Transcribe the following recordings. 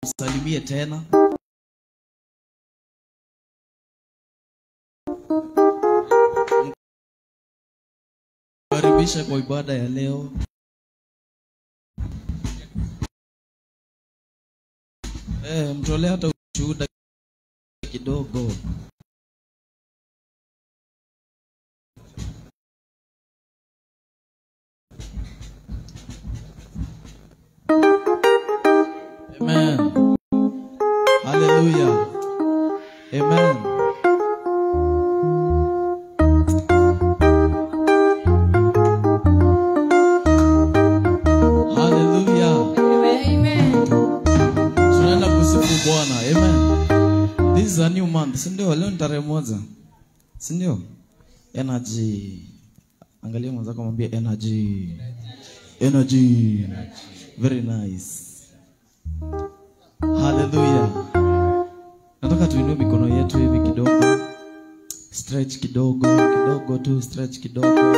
Salimie tena. Karibisha kwa ibada ya leo. Mtolea hata ushuhuda kidogo. Amen. Hallelujah. Amen. Hallelujah. Amen. Tunaenda kusifu Bwana. Amen. This is a new month. Sindio? Leo ni tarehe moja. Sindio? Energy. Angalia mwenzako mwambie energy. Energy. Very nice. Hallelujah. Nataka tuinue mikono yetu hivi kidogo. Stretch kidogo tu, stretch kidogo.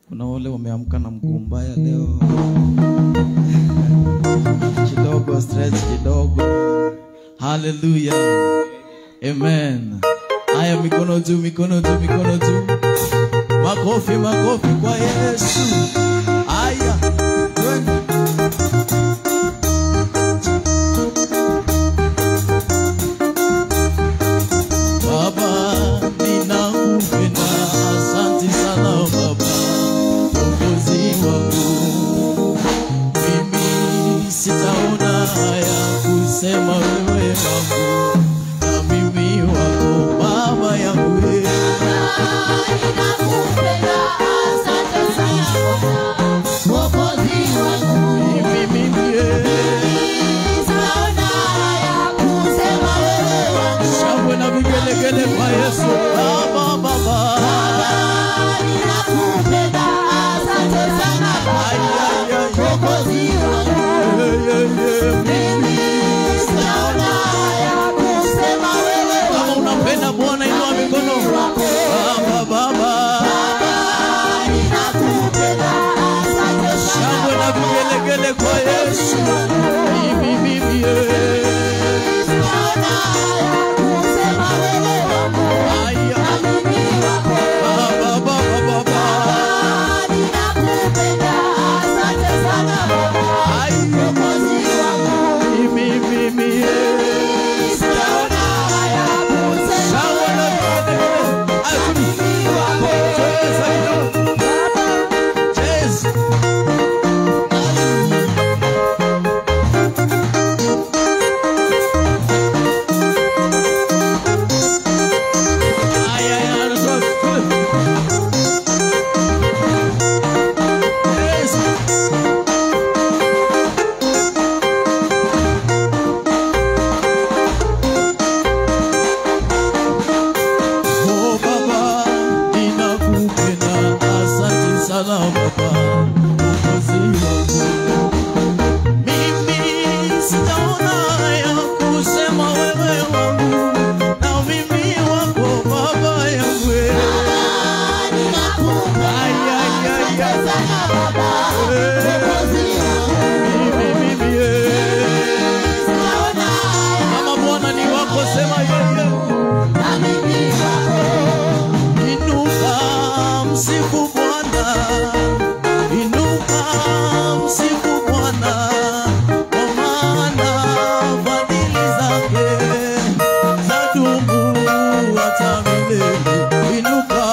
Kuna wale wameamka na mguu mbaya leo. Kidogo, stretch kidogo. Hallelujah. Amen. Haya, mikono juu. Makofi kwa Yesu. Haya. Sema wewe wangu na mimi wako baba yangu. Ninakupenda, asante sana Bwana, Mwokozi wangu. Mimi sina haya kusema wewe wangu. Shangwe na vigelegele kwa Yesu. Baba. Ninakupenda, asante sana Bwana, Mwokozi wangu. Bwana inua mikono. Baba. Ninakupenda, asante sana. Shangwe na vigelegele kwa Yesu. Mimi sina haya kusema wewe wangu. Na mimi wako. Baba. Ninakupenda, asante sana Baba, Mwokozi wangu. Mimi sina haya kusema Inuka,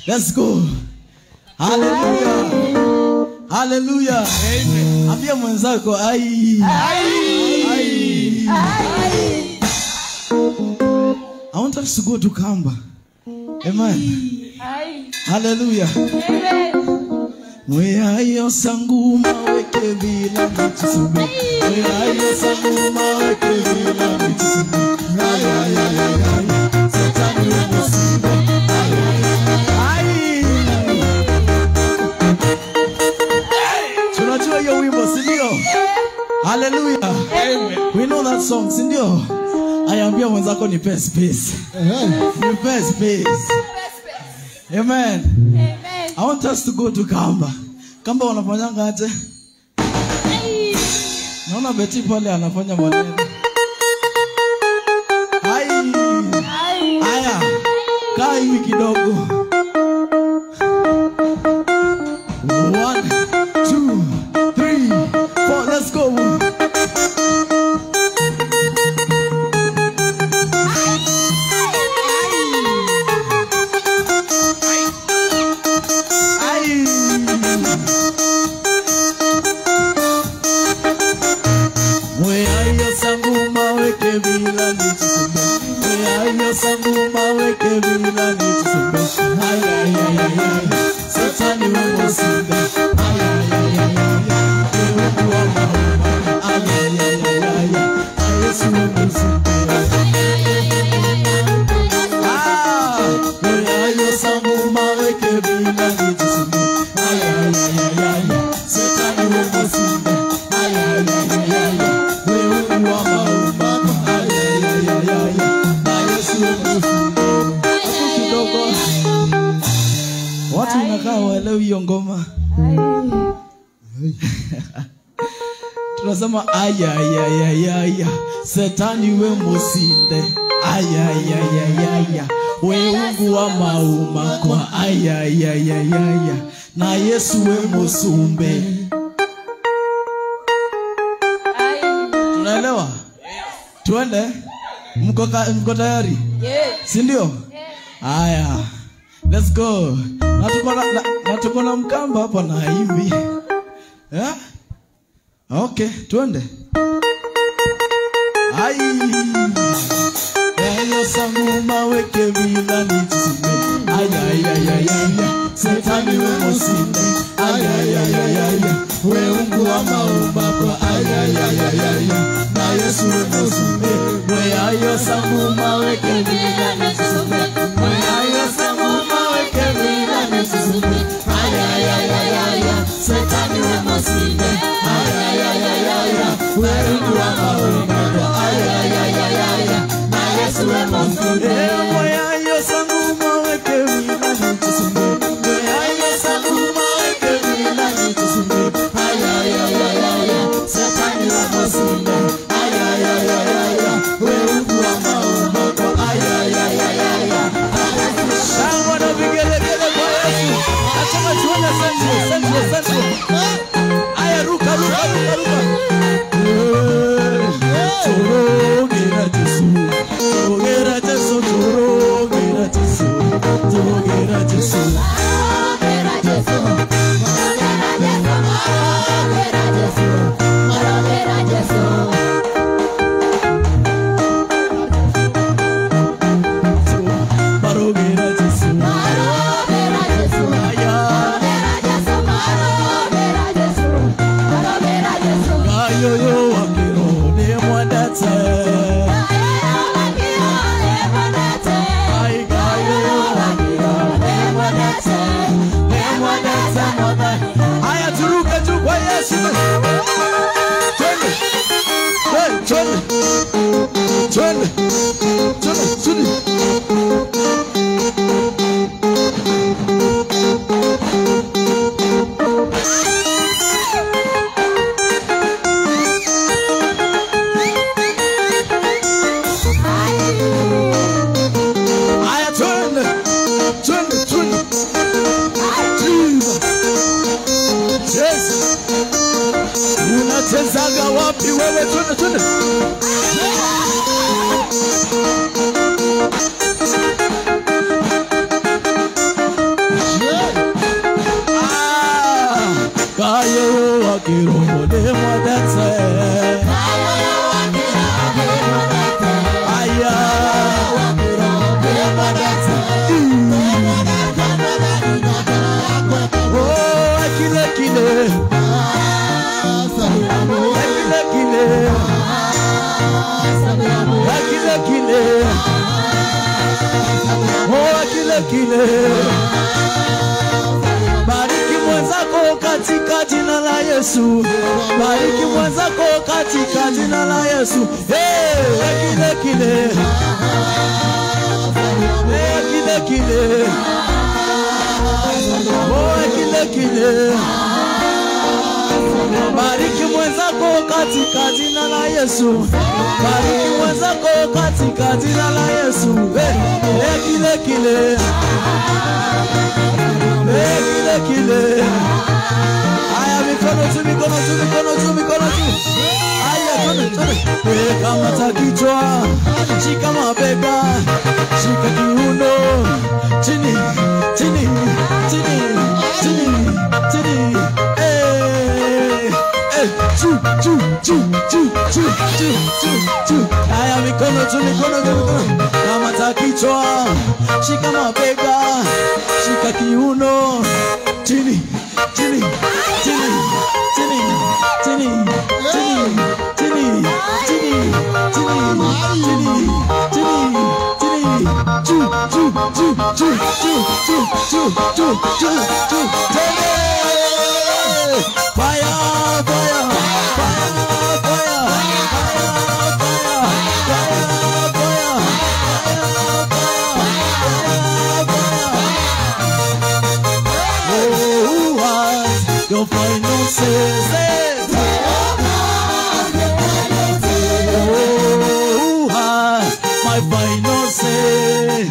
Let's go. Hallelujah. Hallelujah. Amen. Ambia mwenzako ai. Ai. I want us to go to Kamba. Amen. Hallelujah. Amen. Mweayo sanguma weke bila mitusubi. Mweayo sanguma weke bila mitusubi. Ay ay ay ay. Satani umusiba. Tunajua hiyo wimbo, si ndio? Hallelujah. Amen. We know that song, si ndio? Ayambia mwenzako nipe space. Nipe space. Amen. Amen. I want us to go to Kamba. Kamba wanafanyanga aje? Naona Betty pale anafanya maneno. Haya. Kaa hivi kidogo. 1, 2, 3, 4, let's go. Mweayo sangu na Yesu umesumbe. Kidogo watu inakaa waelewi hiyo ngoma. Tunasema aya Setani we musinde aya we ungu wa mauma kwa aya na Yesu we musumbe. Tunaelewa? Tuende? Mko tayari? Si ndio? Aya. Let's go. Na tuko na mkamba hapa na hivi. Yeah? Okay, tuende. Ai. Eyo sangu maweke vila ni tusumbe. Aya. Setani we musinde. Aya. We ungu wa maumba kwa aya. Na Yesu we musumbe. We ayo sangu maweke vila ni tusumbe. We ayo sangu maweke vila ni tusumbe. Aya. Setani we musinde. Aya. We ungu wa maumba kwa aya. Na Yesu we musumbe. We ayo sangu maweke vila ni tusumbe. We ayo sangu maweke vila ni tusumbe. Aya. Setani we musinde. Aya. We ungu wa maumba kwa aya. Shangwa na vigelegele kwa Yesu. Nataka tuone sante. Aya ruka. Torogera Jesu. Unachezaga wapi wewe? Twende. Kayo wakiroho de mwadate. Aya wakiroho de mwadate. Oh, akile. Akile. Bariki mwenzako katika jina la Yesu. Bariki mwenzako katika jina la Yesu. Akile. Akile. Bariki mwenzako katika jina la Yesu. Bariki mwenzako katika jina la Yesu. Kile. Aya mikono juu. Aya twende. Weka mata kichwa. Shika mabega. Shika kiuno. Chini. Aya mikono juu. Kamata kichwa. Shika mabega. Shika kiuno. Chini. Fire. final say.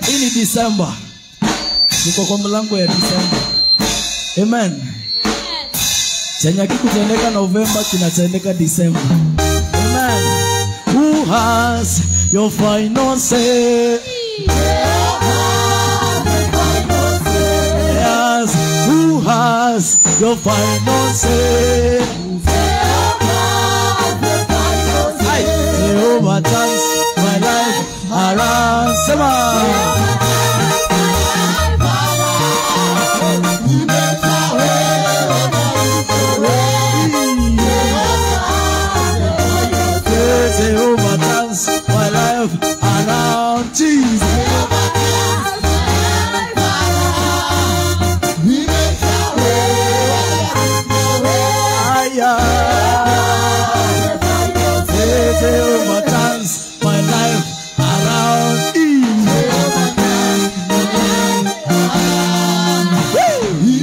Ini December. Niko kwa mlango ya December. Amen. Chenye kikutendeka November kinatendeka December. Amen. Who has your final say? Yes. Who has your final say? Jehovah turns my life around. Jehovah turns my life around. Jesus. Jehovah turns my life around. He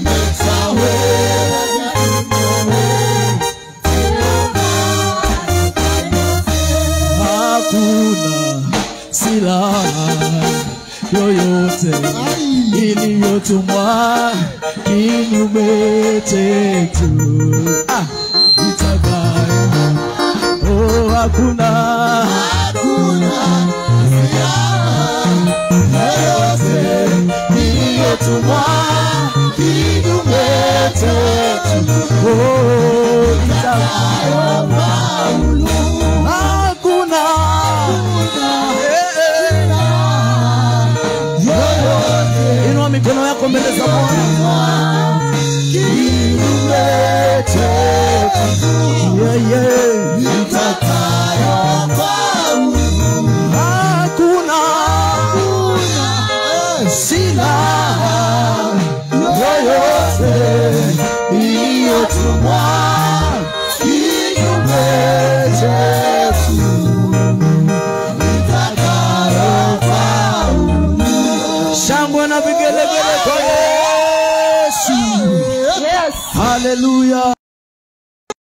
makes a Hakuna silaha yoyote iliyotumwa kinyume chetu itakayo. Oh, hakuna yoyote iliyotumwa kinyume chetu itakayo. Inua mikono yako mbele za Bwana. Yeah, yeah.